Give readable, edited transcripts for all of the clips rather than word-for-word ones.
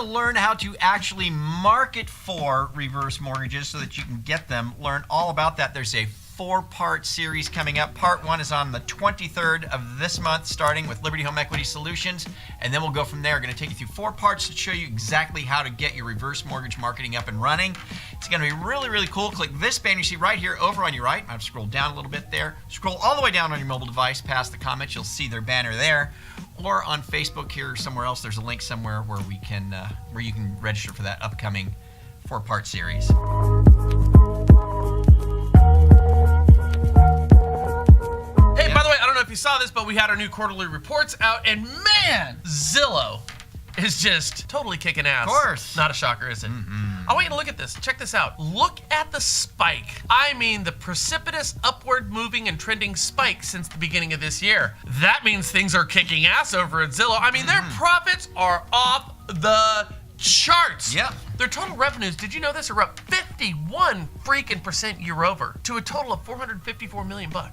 to learn how to actually market for reverse mortgages so that you can get them, learn all about that. There's a 4-part series coming up. Part 1 is on the 23rd of this month, starting with Liberty Home Equity Solutions, and then we'll go from there. We're going to take you through 4 parts to show you exactly how to get your reverse mortgage marketing up and running. It's going to be really, really cool. Click this banner you see right here over on your right. I've scrolled down a little bit there. Scroll all the way down on your mobile device past the comments. You'll see their banner there. Or on Facebook here or somewhere else, there's a link somewhere where you can register for that upcoming 4-part series. If you saw this, but we had our new quarterly reports out, and man, Zillow is just totally kicking ass. Of course. Not a shocker, is it? Mm-hmm. I want you to look at this. Check this out. Look at the spike. I mean, the precipitous upward moving and trending spike since the beginning of this year. That means things are kicking ass over at Zillow. I mean, their profits are off the charts. Yep. Their total revenues, did you know this, are up 51% year over to a total of $454 million. Wow.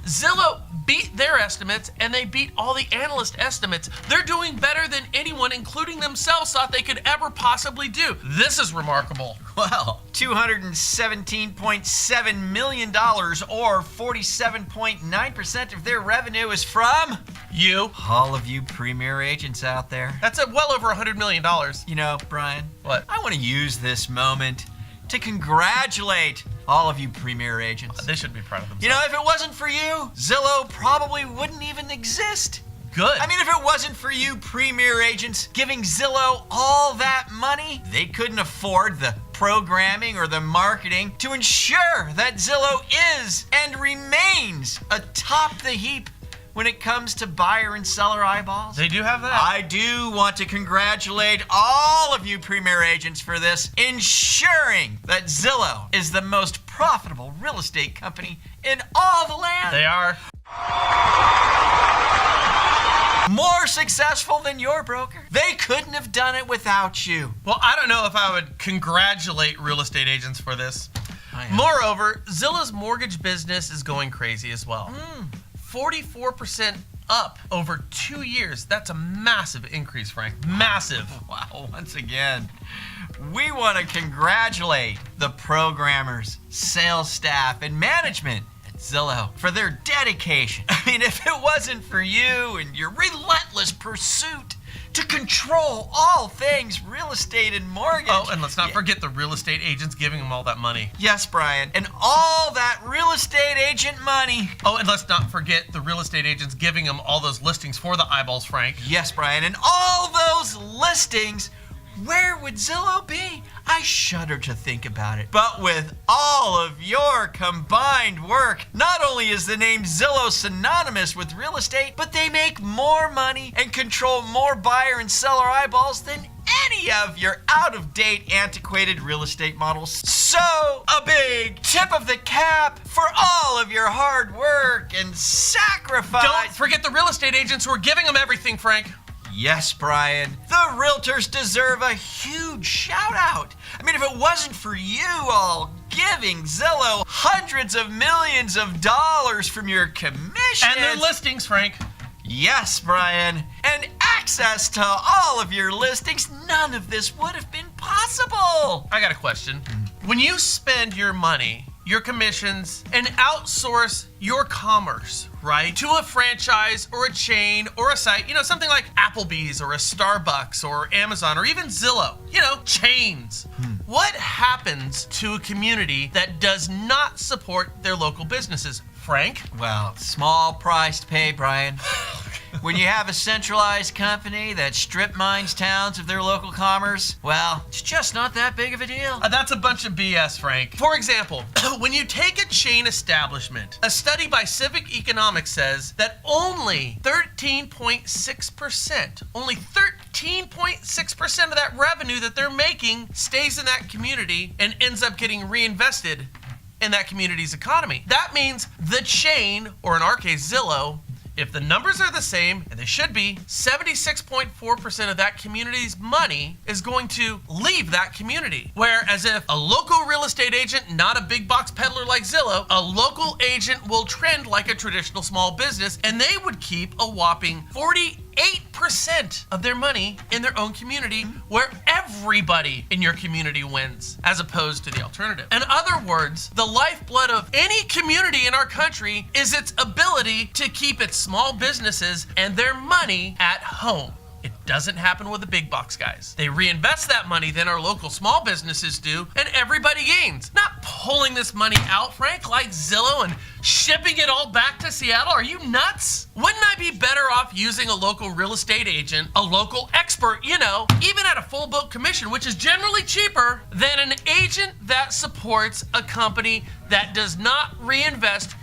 Zillow beat their estimates, and they beat all the analyst estimates. They're doing better than anyone, including themselves, thought they could ever possibly do. This is remarkable. Well, $217.7 million, or 47.9% of their revenue is from you. All of you premier agents out there. That's well over $100 million. You know, Brian, what? I want to use this moment to congratulate all of you premier agents. They should be proud of themselves. You know, if it wasn't for you, Zillow probably wouldn't even exist. Good. I mean, if it wasn't for you premier agents giving Zillow all that money, they couldn't afford the programming or the marketing to ensure that Zillow is and remains atop the heap when it comes to buyer and seller eyeballs. They do have that. I do want to congratulate all of you premier agents for this, ensuring that Zillow is the most profitable real estate company in all the land. They are. More successful than your broker. They couldn't have done it without you. Well, I don't know if I would congratulate real estate agents for this. Moreover, Zillow's mortgage business is going crazy as well. 44% up over 2 years. That's a massive increase, Frank. Massive. Wow, once again, we want to congratulate the programmers, sales staff, and management at Zillow for their dedication. I mean, if it wasn't for you and your relentless pursuit to control all things real estate and mortgage. Oh, and let's not forget the real estate agents giving them all that money. Yes, Brian, and all that real estate agent money. Oh, and let's not forget the real estate agents giving them all those listings for the eyeballs, Frank. Yes, Brian, and all those listings. Where would Zillow be? I shudder to think about it. But with all of your combined work, not only is the name Zillow synonymous with real estate, but they make more money and control more buyer and seller eyeballs than any of your out-of-date, antiquated real estate models. So, a big tip of the cap for all of your hard work and sacrifice. Don't forget the real estate agents who are giving them everything, Frank. Yes, Brian. The Realtors deserve a huge shout out. I mean, if it wasn't for you all giving Zillow hundreds of millions of dollars from your commissions. And their listings, Frank. Yes, Brian. And access to all of your listings, none of this would have been possible. I got a question. When you spend your money, your commissions, and outsource your commerce, right, to a franchise or a chain or a site, you know, something like Applebee's or a Starbucks or Amazon or even Zillow, you know, chains. What happens to a community that does not support their local businesses? Frank? Well, small price to pay, Brian. When you have a centralized company that strip mines towns of their local commerce, well, it's just not that big of a deal. That's a bunch of BS, Frank. For example, when you take a chain establishment, a study by Civic Economics says that only 13.6% of that revenue that they're making stays in that community and ends up getting reinvested in that community's economy. That means the chain, or in our case, Zillow, if the numbers are the same, and they should be, 76.4% of that community's money is going to leave that community. Whereas if a local real estate agent, not a big box peddler like Zillow, a local agent will trend like a traditional small business, and they would keep a whopping 48% 8% of their money in their own community where everybody in your community wins, as opposed to the alternative. In other words, the lifeblood of any community in our country is its ability to keep its small businesses and their money at home. It doesn't happen with the big box guys. They reinvest that money, then our local small businesses do, and everybody gains. Not pulling this money out, Frank, like Zillow and shipping it all back to Seattle. Are you nuts? Wouldn't I be better off using a local real estate agent, a local expert, even at a full boat commission, which is generally cheaper than an agent that supports a company that does not reinvest,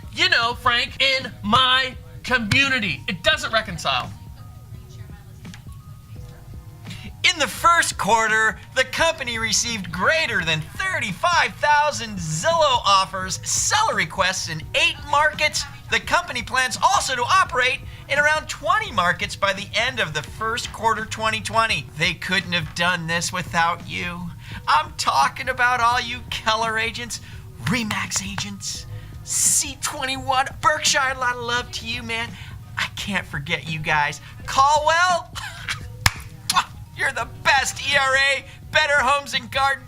Frank, in my community? It doesn't reconcile. In the first quarter, the company received greater than 35,000 Zillow offers, seller requests in 8 markets. The company plans also to operate in around 20 markets by the end of the first quarter 2020. They couldn't have done this without you. I'm talking about all you Keller agents, RE/MAX agents, C21, Berkshire, a lot of love to you, man. I can't forget you guys. Caldwell, you're the best. ERA, Better Homes and Garden,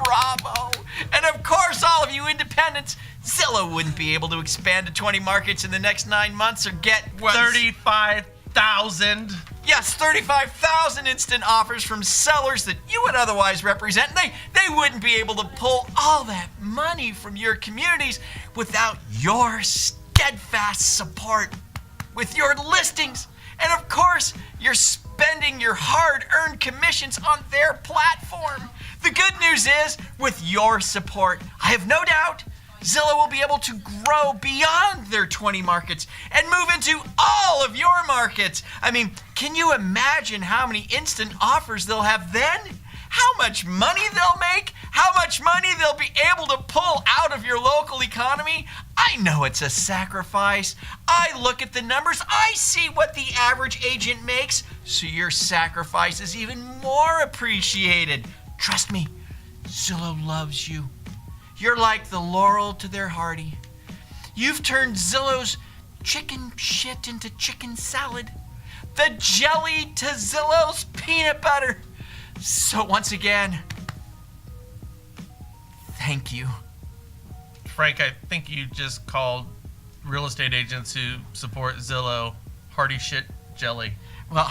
bravo. And of course, all of you independents, Zillow wouldn't be able to expand to 20 markets in the next 9 months or get 35,000. Yes, 35,000 instant offers from sellers that you would otherwise represent. They wouldn't be able to pull all that money from your communities without your steadfast support with your listings. And of course, you're spending your hard-earned commissions on their platform. The good news is, with your support, I have no doubt Zillow will be able to grow beyond their 20 markets and move into all of your markets. I mean, can you imagine how many instant offers they'll have then? How much money they'll make? How much money they'll be able to pull out of your local economy? I know it's a sacrifice. I look at the numbers. I see what the average agent makes. So your sacrifice is even more appreciated. Trust me, Zillow loves you. You're like the laurel to their hardy. You've turned Zillow's chicken shit into chicken salad. The jelly to Zillow's peanut butter. So once again, thank you. Frank, I think you just called real estate agents who support Zillow hearty shit jelly. Well,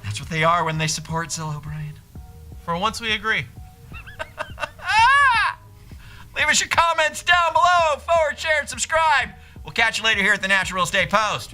that's what they are when they support Zillow, Brian. For once, we agree. Leave us your comments down below. Forward, share, and subscribe. We'll catch you later here at the Natural Real Estate Post.